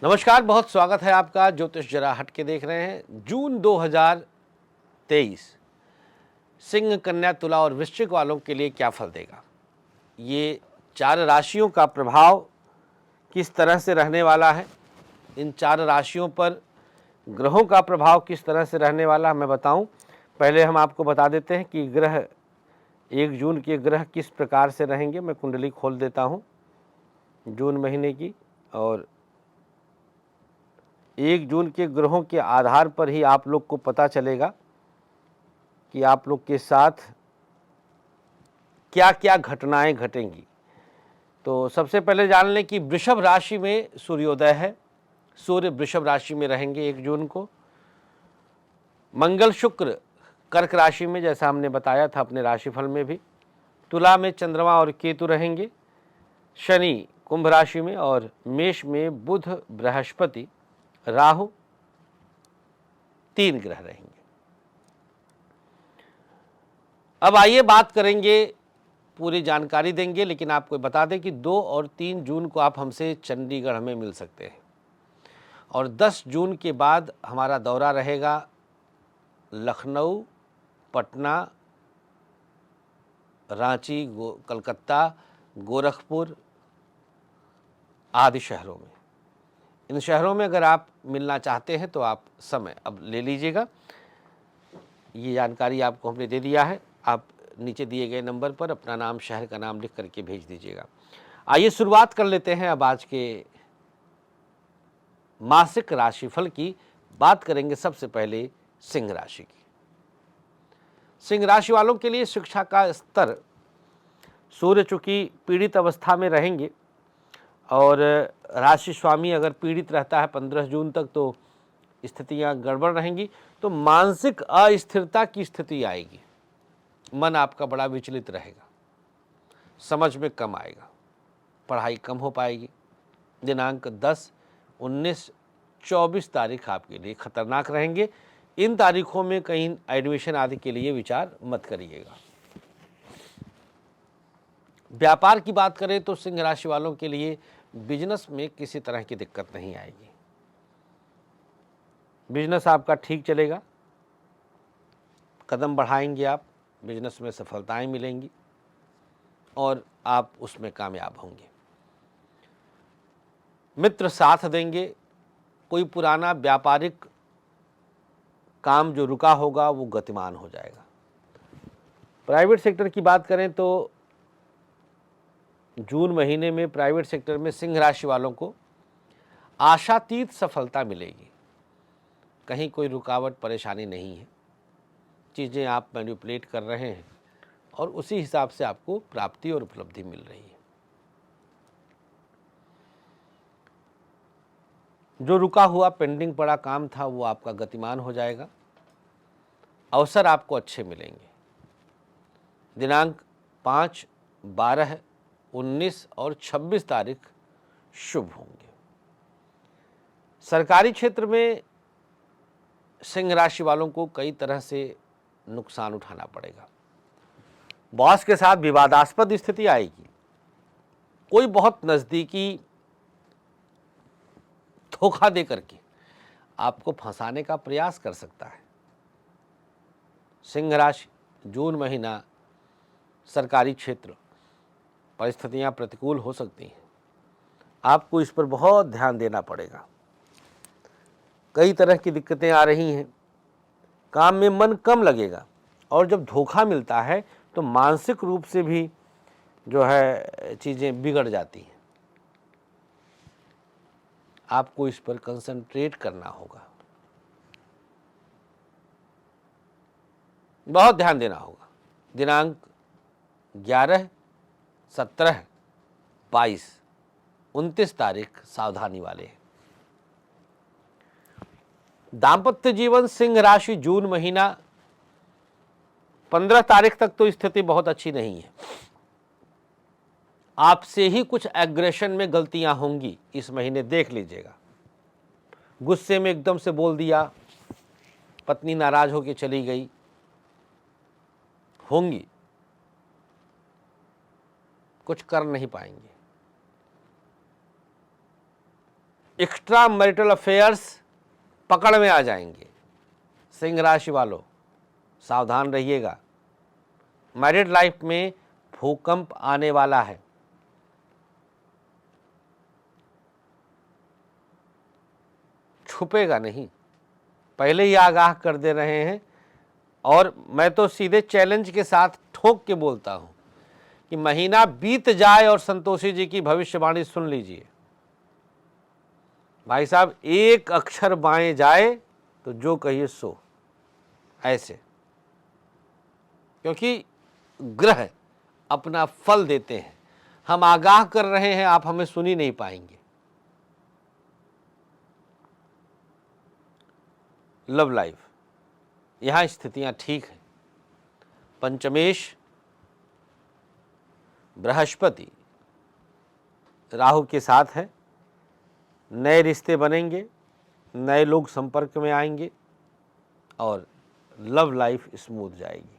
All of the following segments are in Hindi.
नमस्कार, बहुत स्वागत है आपका। ज्योतिष जरा हट के देख रहे हैं। जून 2023 सिंह, कन्या, तुला और वृश्चिक वालों के लिए क्या फल देगा? ये चार राशियों का प्रभाव किस तरह से रहने वाला है, इन चार राशियों पर ग्रहों का प्रभाव किस तरह से रहने वाला है, मैं बताऊं। पहले हम आपको बता देते हैं कि ग्रह 1 जून के ग्रह किस प्रकार से रहेंगे। मैं कुंडली खोल देता हूं जून महीने की, और 1 जून के ग्रहों के आधार पर ही आप लोग को पता चलेगा कि आप लोग के साथ क्या क्या घटनाएं घटेंगी। तो सबसे पहले जान लें कि वृषभ राशि में सूर्योदय है। सूर्य वृषभ राशि में रहेंगे 1 जून को। मंगल शुक्र कर्क राशि में, जैसा हमने बताया था अपने राशिफल में भी। तुला में चंद्रमा और केतु रहेंगे। शनि कुंभ राशि में, और मेष में बुध, बृहस्पति, राहु, 3 ग्रह रहेंगे। अब आइए बात करेंगे, पूरी जानकारी देंगे, लेकिन आपको बता दें कि 2 और 3 जून को आप हमसे चंडीगढ़ में मिल सकते हैं, और 10 जून के बाद हमारा दौरा रहेगा लखनऊ, पटना, रांची, कलकत्ता, गोरखपुर आदि शहरों में। इन शहरों में अगर आप मिलना चाहते हैं तो आप समय अब ले लीजिएगा। ये जानकारी आपको हमने दे दिया है। आप नीचे दिए गए नंबर पर अपना नाम, शहर का नाम लिख करके भेज दीजिएगा। आइए शुरुआत कर लेते हैं अब आज के मासिक राशिफल की। बात करेंगे सबसे पहले सिंह राशि की। सिंह राशि वालों के लिए शिक्षा का स्तर, सूर्य चूंकि पीड़ित अवस्था में रहेंगे, और राशि स्वामी अगर पीड़ित रहता है 15 जून तक तो स्थितियां गड़बड़ रहेंगी। तो मानसिक अस्थिरता की स्थिति आएगी। मन आपका बड़ा विचलित रहेगा, समझ में कम आएगा, पढ़ाई कम हो पाएगी। दिनांक 10, 19, 24 तारीख आपके लिए खतरनाक रहेंगे। इन तारीखों में कहीं एडमिशन आदि के लिए विचार मत करिएगा। व्यापार की बात करें तो सिंह राशि वालों के लिए बिजनेस में किसी तरह की दिक्कत नहीं आएगी। बिजनेस आपका ठीक चलेगा, कदम बढ़ाएंगे आप, बिजनेस में सफलताएं मिलेंगी और आप उसमें कामयाब होंगे। मित्र साथ देंगे। कोई पुराना व्यापारिक काम जो रुका होगा वो गतिमान हो जाएगा। प्राइवेट सेक्टर की बात करें तो जून महीने में प्राइवेट सेक्टर में सिंह राशि वालों को आशातीत सफलता मिलेगी। कहीं कोई रुकावट परेशानी नहीं है। चीज़ें आप मैनिपुलेट कर रहे हैं और उसी हिसाब से आपको प्राप्ति और उपलब्धि मिल रही है। जो रुका हुआ पेंडिंग पड़ा काम था वो आपका गतिमान हो जाएगा। अवसर आपको अच्छे मिलेंगे। दिनांक 5, 12, 19 और 26 तारीख शुभ होंगे। सरकारी क्षेत्र में सिंह राशि वालों को कई तरह से नुकसान उठाना पड़ेगा। बॉस के साथ विवादास्पद स्थिति आएगी। कोई बहुत नज़दीकी धोखा दे करके आपको फंसाने का प्रयास कर सकता है। सिंह राशि, जून महीना सरकारी क्षेत्र परिस्थितियां प्रतिकूल हो सकती हैं। आपको इस पर बहुत ध्यान देना पड़ेगा। कई तरह की दिक्कतें आ रही हैं। काम में मन कम लगेगा, और जब धोखा मिलता है तो मानसिक रूप से भी जो है चीज़ें बिगड़ जाती हैं। आपको इस पर कंसंट्रेट करना होगा, बहुत ध्यान देना होगा। दिनांक 11, 17, 22, 29 तारीख सावधानी वाले हैं। दाम्पत्य जीवन सिंह राशि, जून महीना 15 तारीख तक तो स्थिति बहुत अच्छी नहीं है। आपसे ही कुछ एग्रेशन में गलतियां होंगी इस महीने, देख लीजिएगा। गुस्से में एकदम से बोल दिया, पत्नी नाराज होकर चली गई, होंगी, कुछ कर नहीं पाएंगे। एक्स्ट्रा मैरिटल अफेयर्स पकड़ में आ जाएंगे। सिंह राशि वालों सावधान रहिएगा। मैरिड लाइफ में भूकंप आने वाला है। छुपेगा नहीं, पहले ही आगाह कर दे रहे हैं। और मैं तो सीधे चैलेंज के साथ ठोक के बोलता हूं कि महीना बीत जाए और संतोषी जी की भविष्यवाणी सुन लीजिए। भाई साहब, एक अक्षर बाएं जाए तो जो कहिए सो, ऐसे। क्योंकि ग्रह अपना फल देते हैं। हम आगाह कर रहे हैं, आप हमें सुन ही नहीं पाएंगे। लव लाइफ, यहां स्थितियां ठीक हैं। पंचमेश बृहस्पति राहु के साथ है। नए रिश्ते बनेंगे, नए लोग संपर्क में आएंगे और लव लाइफ स्मूथ जाएगी।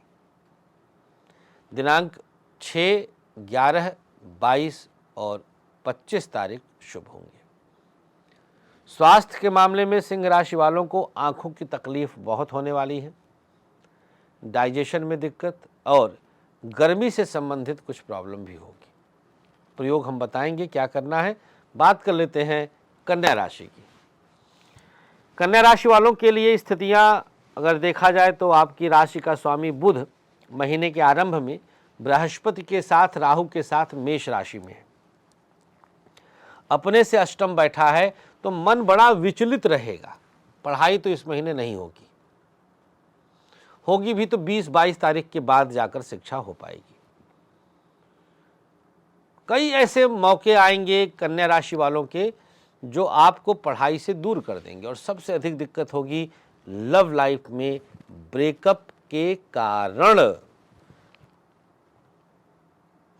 दिनांक 6, 11, 22 और 25 तारीख शुभ होंगे। स्वास्थ्य के मामले में सिंह राशि वालों को आंखों की तकलीफ बहुत होने वाली है। डाइजेशन में दिक्कत और गर्मी से संबंधित कुछ प्रॉब्लम भी होगी। प्रयोग हम बताएंगे क्या करना है। बात कर लेते हैं कन्या राशि की। कन्या राशि वालों के लिए स्थितियां अगर देखा जाए तो आपकी राशि का स्वामी बुध महीने के आरंभ में बृहस्पति के साथ, राहु के साथ मेष राशि में है। अपने से अष्टम बैठा है तो मन बड़ा विचलित रहेगा। पढ़ाई तो इस महीने नहीं होगी, होगी भी तो 20-22 तारीख के बाद जाकर शिक्षा हो पाएगी। कई ऐसे मौके आएंगे कन्या राशि वालों के जो आपको पढ़ाई से दूर कर देंगे। और सबसे अधिक दिक्कत होगी लव लाइफ में ब्रेकअप के कारण।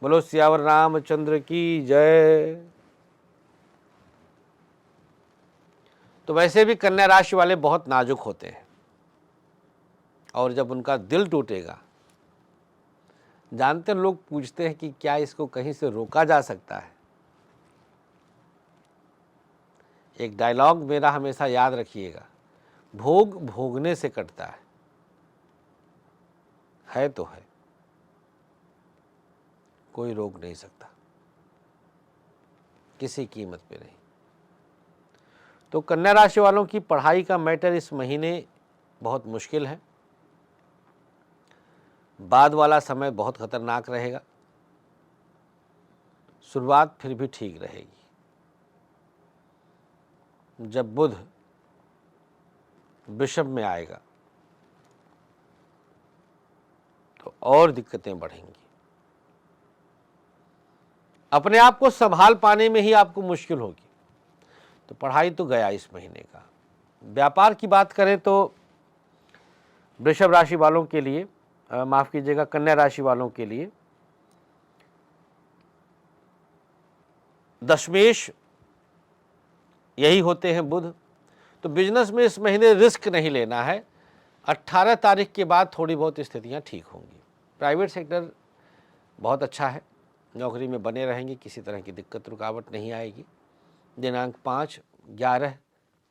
बोलो सियावर रामचंद्र की जय। तो वैसे भी कन्या राशि वाले बहुत नाजुक होते हैं और जब उनका दिल टूटेगा, जानते लोग पूछते हैं कि क्या इसको कहीं से रोका जा सकता है। एक डायलॉग मेरा हमेशा याद रखिएगा, भोग भोगने से कटता है तो है, कोई रोक नहीं सकता किसी कीमत पे नहीं। तो कन्या राशि वालों की पढ़ाई का मैटर इस महीने बहुत मुश्किल है। बाद वाला समय बहुत खतरनाक रहेगा। शुरुआत फिर भी ठीक रहेगी। जब बुध वृषभ में आएगा तो और दिक्कतें बढ़ेंगी। अपने आप को संभाल पाने में ही आपको मुश्किल होगी। तो पढ़ाई तो गया इस महीने का। व्यापार की बात करें तो वृषभ राशि वालों के लिए, माफ कीजिएगा, कन्या राशि वालों के लिए दशमेश यही होते हैं बुध। तो बिजनेस में इस महीने रिस्क नहीं लेना है। 18 तारीख के बाद थोड़ी बहुत स्थितियां ठीक होंगी। प्राइवेट सेक्टर बहुत अच्छा है, नौकरी में बने रहेंगे, किसी तरह की दिक्कत रुकावट नहीं आएगी। दिनांक 5, 11,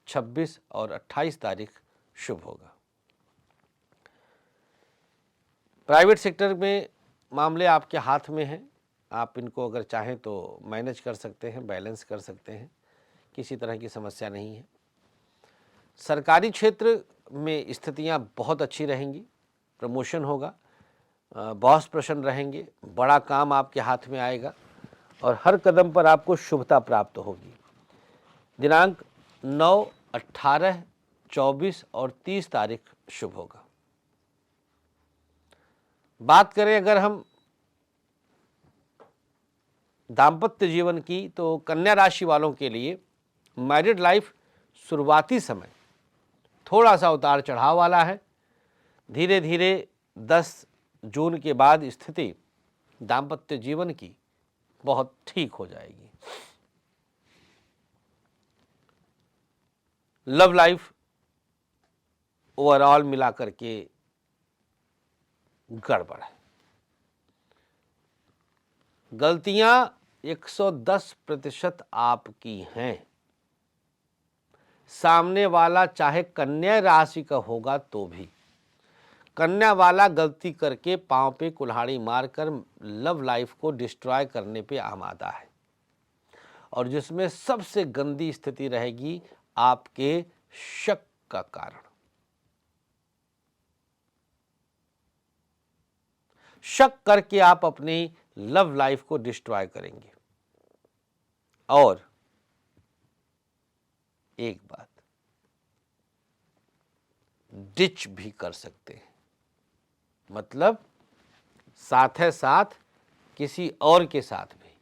26 और 28 तारीख शुभ होगा। प्राइवेट सेक्टर में मामले आपके हाथ में हैं। आप इनको अगर चाहें तो मैनेज कर सकते हैं, बैलेंस कर सकते हैं, किसी तरह की समस्या नहीं है। सरकारी क्षेत्र में स्थितियां बहुत अच्छी रहेंगी। प्रमोशन होगा, बॉस प्रसन्न रहेंगे, बड़ा काम आपके हाथ में आएगा और हर कदम पर आपको शुभता प्राप्त होगी। दिनांक 9, 18, 24 और 30 तारीख शुभ होगा। बात करें अगर हम दाम्पत्य जीवन की तो कन्या राशि वालों के लिए मैरिड लाइफ शुरुआती समय थोड़ा सा उतार चढ़ाव वाला है। धीरे धीरे 10 जून के बाद स्थिति दाम्पत्य जीवन की बहुत ठीक हो जाएगी। लव लाइफ ओवरऑल मिलाकर के गड़बड़ है। गलतियां 110% आपकी हैं। सामने वाला चाहे कन्या राशि का होगा तो भी कन्या वाला गलती करके पांव पे कुल्हाड़ी मारकर लव लाइफ को डिस्ट्रॉय करने पे आमादा है। और जिसमें सबसे गंदी स्थिति रहेगी आपके शक का कारण। शक करके आप अपनी लव लाइफ को डिस्ट्रॉय करेंगे। और एक बात, डिच भी कर सकते हैं, मतलब साथ है साथ किसी और के साथ भी।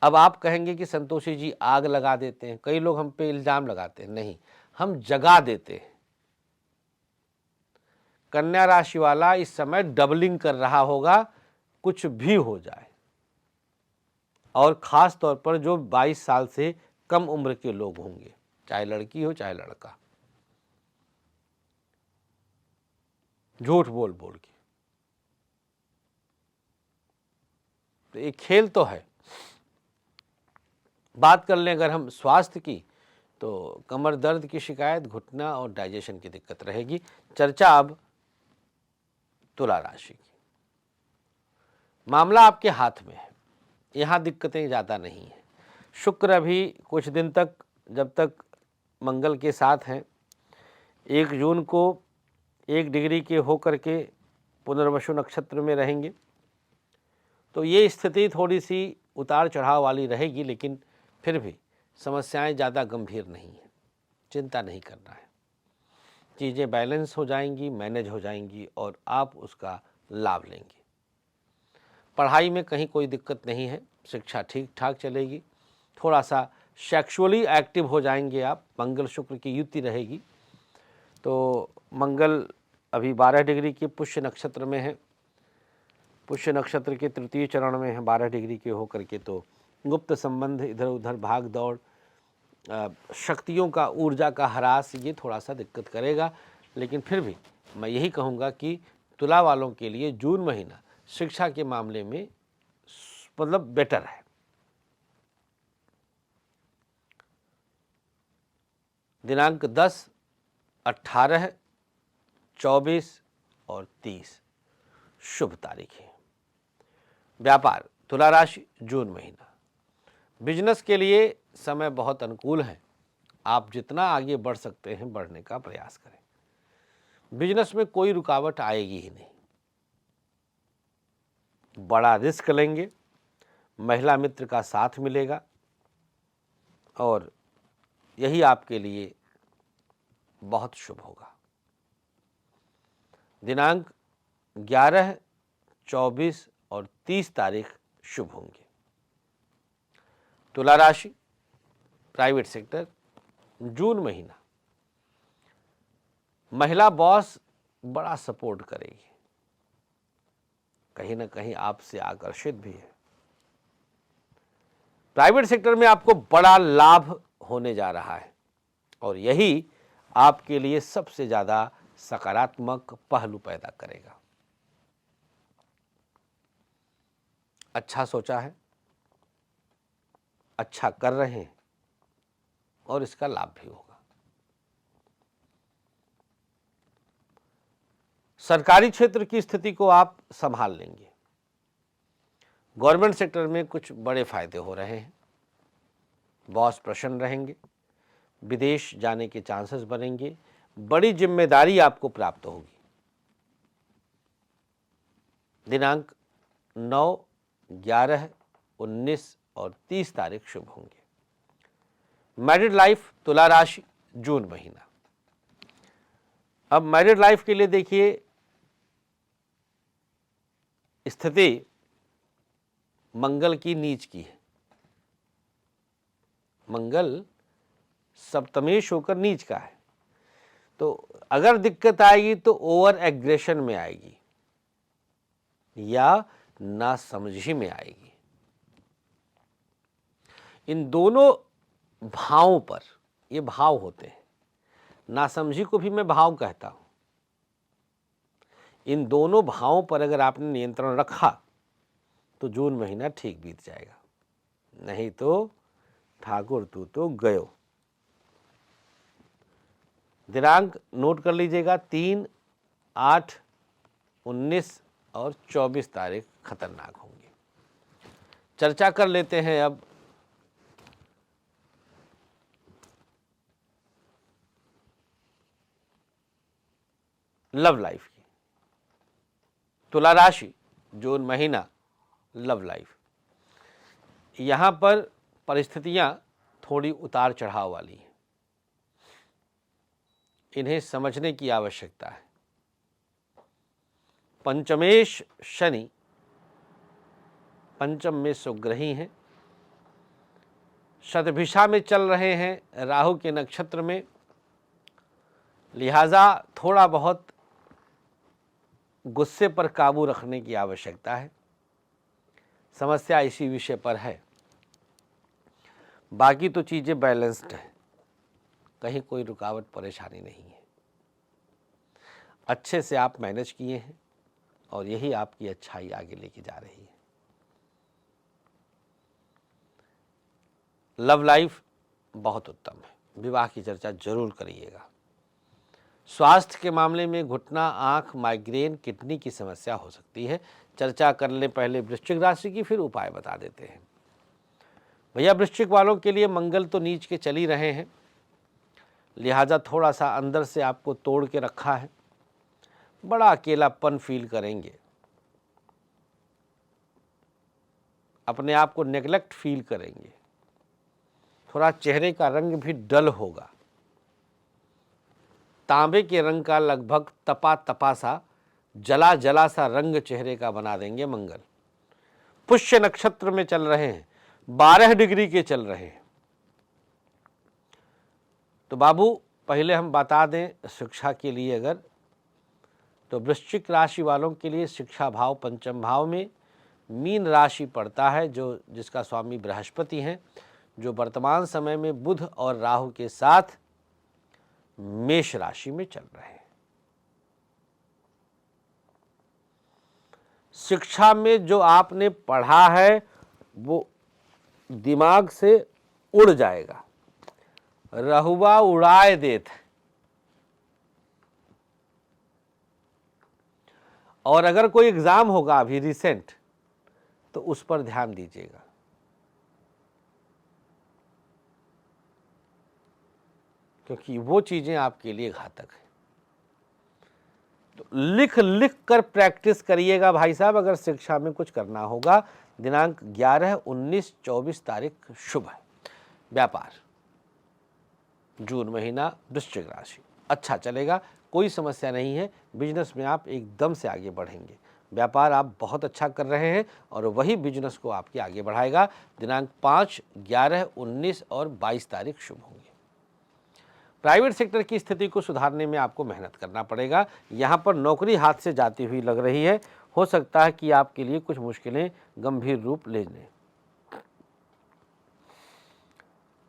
अब आप कहेंगे कि संतोषी जी आग लगा देते हैं, कई लोग हम पे इल्जाम लगाते हैं। नहीं, हम जगा देते हैं। कन्या राशि वाला इस समय डबलिंग कर रहा होगा, कुछ भी हो जाए। और खास तौर पर जो 22 साल से कम उम्र के लोग होंगे, चाहे लड़की हो चाहे लड़का, झूठ बोल बोल के। तो एक खेल तो है। बात कर लें अगर हम स्वास्थ्य की, तो कमर दर्द की शिकायत, घुटना और डाइजेशन की दिक्कत रहेगी। चर्चा अब तुला राशि की। मामला आपके हाथ में है, यहाँ दिक्कतें ज़्यादा नहीं है। शुक्र अभी कुछ दिन तक, जब तक मंगल के साथ हैं, 1 जून को 1 डिग्री के होकर के पुनर्वसु नक्षत्र में रहेंगे। तो ये स्थिति थोड़ी सी उतार चढ़ाव वाली रहेगी, लेकिन फिर भी समस्याएं ज़्यादा गंभीर नहीं है, चिंता नहीं करना है। चीज़ें बैलेंस हो जाएंगी, मैनेज हो जाएंगी और आप उसका लाभ लेंगे। पढ़ाई में कहीं कोई दिक्कत नहीं है, शिक्षा ठीक ठाक चलेगी। थोड़ा सा सेक्सुअली एक्टिव हो जाएंगे आप, मंगल शुक्र की युति रहेगी। तो मंगल अभी 12 डिग्री के पुष्य नक्षत्र में है, पुष्य नक्षत्र के 3य चरण में है 12 डिग्री के होकर के। तो गुप्त संबंध, इधर उधर भाग दौड़, शक्तियों का, ऊर्जा का ह्रास, ये थोड़ा सा दिक्कत करेगा। लेकिन फिर भी मैं यही कहूँगा कि तुला वालों के लिए जून महीना शिक्षा के मामले में मतलब बेटर है। दिनांक 10, 18, 24 और 30 शुभ तारीख है। व्यापार तुला राशि, जून महीना। बिजनेस के लिए समय बहुत अनुकूल है। आप जितना आगे बढ़ सकते हैं बढ़ने का प्रयास करें। बिजनेस में कोई रुकावट आएगी ही नहीं। बड़ा रिस्क लेंगे, महिला मित्र का साथ मिलेगा और यही आपके लिए बहुत शुभ होगा। दिनांक 11, 24 और 30 तारीख शुभ होंगे। तुला राशि, प्राइवेट सेक्टर, जून महीना। महिला बॉस बड़ा सपोर्ट करेगी, कहीं ना कहीं आपसे आकर्षित भी है। प्राइवेट सेक्टर में आपको बड़ा लाभ होने जा रहा है और यही आपके लिए सबसे ज्यादा सकारात्मक पहलू पैदा करेगा। अच्छा सोचा है, अच्छा कर रहे हैं और इसका लाभ भी होगा। सरकारी क्षेत्र की स्थिति को आप संभाल लेंगे। गवर्नमेंट सेक्टर में कुछ बड़े फायदे हो रहे हैं। बॉस प्रसन्न रहेंगे, विदेश जाने के चांसेस बनेंगे, बड़ी जिम्मेदारी आपको प्राप्त होगी। दिनांक 9, 11, 19 और 30 तारीख शुभ होंगे। मैरिड लाइफ तुला राशि, जून महीना। अब मैरिड लाइफ के लिए देखिए, स्थिति मंगल की नीच की है। मंगल सप्तमेश होकर नीच का है। तो अगर दिक्कत आएगी तो ओवर एग्रेशन में आएगी या नासमझी में आएगी। इन दोनों भावों पर, ये भाव होते हैं, नासमझी को भी मैं भाव कहता हूं। इन दोनों भावों पर अगर आपने नियंत्रण रखा तो जून महीना ठीक बीत जाएगा, नहीं तो ठाकुर तू तो गयो। दिनांक नोट कर लीजिएगा, 3, 8, 19 और 24 तारीख खतरनाक होंगी। चर्चा कर लेते हैं अब लव लाइफ की। तुला राशि, जून महीना, लव लाइफ। यहां पर परिस्थितियां थोड़ी उतार चढ़ाव वाली हैं, इन्हें समझने की आवश्यकता है। पंचमेश शनि पंचम में सुग्रही हैं, शतभिषा में चल रहे हैं राहु के नक्षत्र में, लिहाजा थोड़ा बहुत गुस्से पर काबू रखने की आवश्यकता है। समस्या इसी विषय पर है, बाकी तो चीज़ें बैलेंस्ड हैं, कहीं कोई रुकावट परेशानी नहीं है। अच्छे से आप मैनेज किए हैं और यही आपकी अच्छाई आगे लेके जा रही है। लव लाइफ बहुत उत्तम है, विवाह की चर्चा जरूर करिएगा। स्वास्थ्य के मामले में घुटना, आंख, माइग्रेन, किडनी की समस्या हो सकती है। चर्चा करने पहले वृश्चिक राशि की, फिर उपाय बता देते हैं। भैया वृश्चिक वालों के लिए मंगल तो नीच के चल ही रहे हैं, लिहाजा थोड़ा सा अंदर से आपको तोड़ के रखा है, बड़ा अकेलापन फील करेंगे, अपने आप को नेग्लेक्ट फील करेंगे, थोड़ा चेहरे का रंग भी डल होगा, तांबे के रंग का लगभग तपा तपा सा, जला जला सा रंग चेहरे का बना देंगे मंगल। पुष्य नक्षत्र में चल रहे हैं, 12 डिग्री के चल रहे हैं। तो बाबू पहले हम बता दें शिक्षा के लिए, अगर तो वृश्चिक राशि वालों के लिए शिक्षा भाव पंचम भाव में मीन राशि पड़ता है, जो जिसका स्वामी बृहस्पति हैं, जो वर्तमान समय में बुध और राहु के साथ मेष राशि में चल रहे हैं। शिक्षा में जो आपने पढ़ा है वो दिमाग से उड़ जाएगा, रहुआ उड़ाए देत। और अगर कोई एग्जाम होगा अभी रिसेंट, तो उस पर ध्यान दीजिएगा। क्योंकि वो चीजें आपके लिए घातक है। तो लिख लिख कर प्रैक्टिस करिएगा भाई साहब, अगर शिक्षा में कुछ करना होगा। दिनांक 11, 19, 24 तारीख शुभ है। व्यापार, जून महीना, वृश्चिक राशि अच्छा चलेगा, कोई समस्या नहीं है। बिजनेस में आप एकदम से आगे बढ़ेंगे। व्यापार आप बहुत अच्छा कर रहे हैं और वही बिजनेस को आपके आगे बढ़ाएगा। दिनांक 5, 11, 19 और 22 तारीख शुभ होंगे। प्राइवेट सेक्टर की स्थिति को सुधारने में आपको मेहनत करना पड़ेगा। यहाँ पर नौकरी हाथ से जाती हुई लग रही है, हो सकता है कि आपके लिए कुछ मुश्किलें गंभीर रूप ले लें।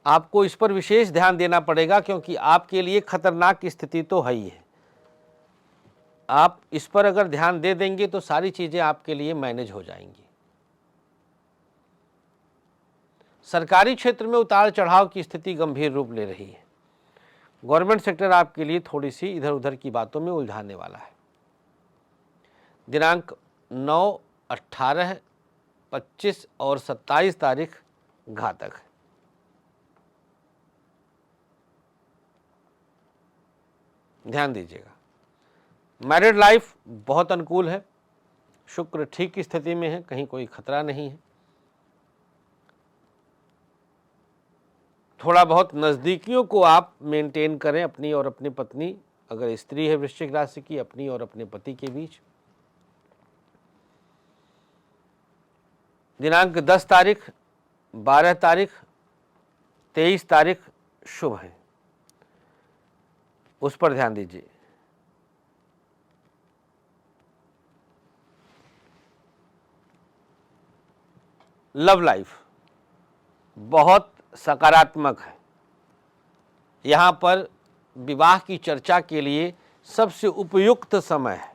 आपको इस पर विशेष ध्यान देना पड़ेगा, क्योंकि आपके लिए खतरनाक स्थिति तो है ही है। आप इस पर अगर ध्यान दे देंगे तो सारी चीजें आपके लिए मैनेज हो जाएंगी। सरकारी क्षेत्र में उतार चढ़ाव की स्थिति गंभीर रूप ले रही है। गवर्नमेंट सेक्टर आपके लिए थोड़ी सी इधर उधर की बातों में उलझाने वाला है। दिनांक 9, 18, 25 और 27 तारीख घातक है। ध्यान दीजिएगा। मैरिड लाइफ बहुत अनुकूल है, शुक्र ठीक की स्थिति में है, कहीं कोई खतरा नहीं है। थोड़ा बहुत नज़दीकियों को आप मेंटेन करें, अपनी और अपनी पत्नी, अगर स्त्री है वृश्चिक राशि की, अपनी और अपने पति के बीच। दिनांक 10 तारीख, 12 तारीख, 23 तारीख शुभ है, उस पर ध्यान दीजिए। लव लाइफ बहुत सकारात्मक है। यहाँ पर विवाह की चर्चा के लिए सबसे उपयुक्त समय है।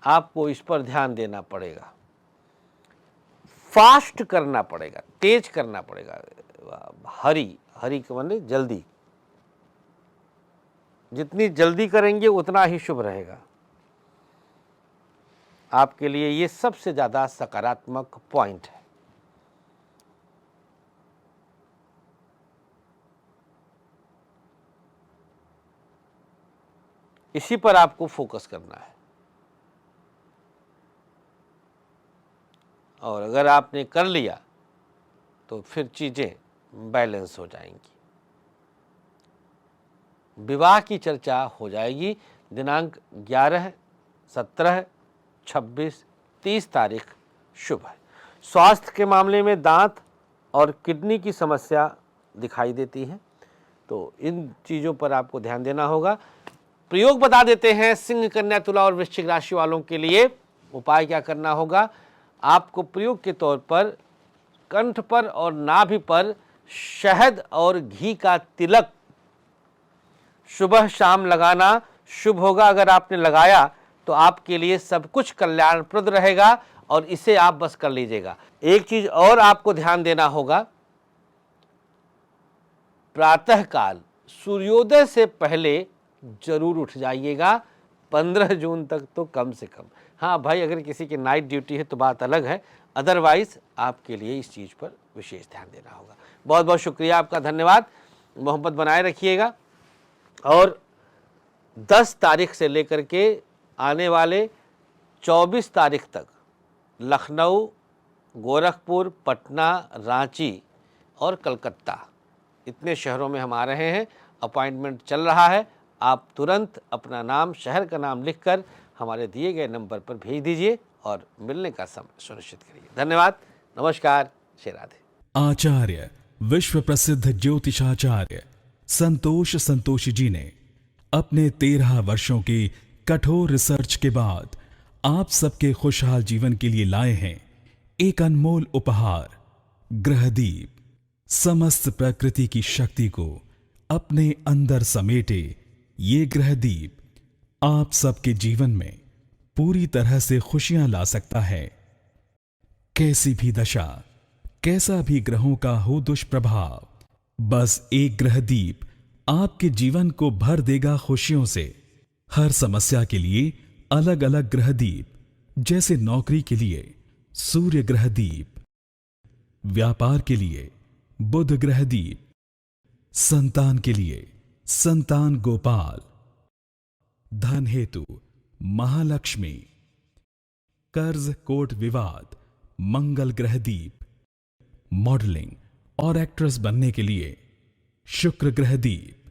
आपको इस पर ध्यान देना पड़ेगा, फास्ट करना पड़ेगा, तेज करना पड़ेगा। हरी हरी के माने जल्दी। जितनी जल्दी करेंगे उतना ही शुभ रहेगा। आपके लिए ये सबसे ज़्यादा सकारात्मक पॉइंट है। इसी पर आपको फोकस करना है, और अगर आपने कर लिया तो फिर चीज़ें बैलेंस हो जाएंगी। विवाह की चर्चा हो जाएगी। दिनांक 11, 17, 26, 30 तारीख शुभ है। स्वास्थ्य के मामले में दांत और किडनी की समस्या दिखाई देती है, तो इन चीज़ों पर आपको ध्यान देना होगा। प्रयोग बता देते हैं सिंह, कन्या, तुला और वृश्चिक राशि वालों के लिए उपाय क्या करना होगा। आपको प्रयोग के तौर पर कंठ पर और नाभि पर शहद और घी का तिलक सुबह शाम लगाना शुभ होगा। अगर आपने लगाया तो आपके लिए सब कुछ कल्याणप्रद रहेगा, और इसे आप बस कर लीजिएगा। एक चीज और आपको ध्यान देना होगा, प्रातः काल सूर्योदय से पहले जरूर उठ जाइएगा, 15 जून तक तो कम से कम। हाँ भाई, अगर किसी की नाइट ड्यूटी है तो बात अलग है, अदरवाइज आपके लिए इस चीज़ पर विशेष ध्यान देना होगा। बहुत बहुत शुक्रिया आपका, धन्यवाद। मोहब्बत बनाए रखिएगा। और 10 तारीख से लेकर के आने वाले 24 तारीख तक लखनऊ, गोरखपुर, पटना, रांची और कलकत्ता, इतने शहरों में हम आ रहे हैं। अपॉइंटमेंट चल रहा है। आप तुरंत अपना नाम, शहर का नाम लिखकर हमारे दिए गए नंबर पर भेज दीजिए और मिलने का समय सुनिश्चित करिए। धन्यवाद, नमस्कार, श्री राधे। आचार्य विश्व प्रसिद्ध ज्योतिषाचार्य संतोष जी ने अपने 13 वर्षों की कठोर रिसर्च के बाद आप सबके खुशहाल जीवन के लिए लाए हैं एक अनमोल उपहार, ग्रहदीप। समस्त प्रकृति की शक्ति को अपने अंदर समेटे ये ग्रहदीप आप सबके जीवन में पूरी तरह से खुशियां ला सकता है। कैसी भी दशा, कैसा भी ग्रहों का हो दुष्प्रभाव, बस एक ग्रहदीप आपके जीवन को भर देगा खुशियों से। हर समस्या के लिए अलग अलग ग्रहदीप, जैसे नौकरी के लिए सूर्य ग्रहदीप, व्यापार के लिए बुध ग्रहदीप, संतान के लिए संतान गोपाल, धन हेतु महालक्ष्मी, कर्ज कोर्ट विवाद मंगल ग्रहदीप, मॉडलिंग और एक्ट्रेस बनने के लिए शुक्र ग्रहदीप।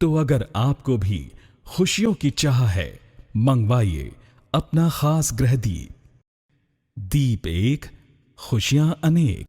तो अगर आपको भी खुशियों की चाह है, मंगवाइए अपना खास ग्रहदीप। दीप एक, खुशियां अनेक।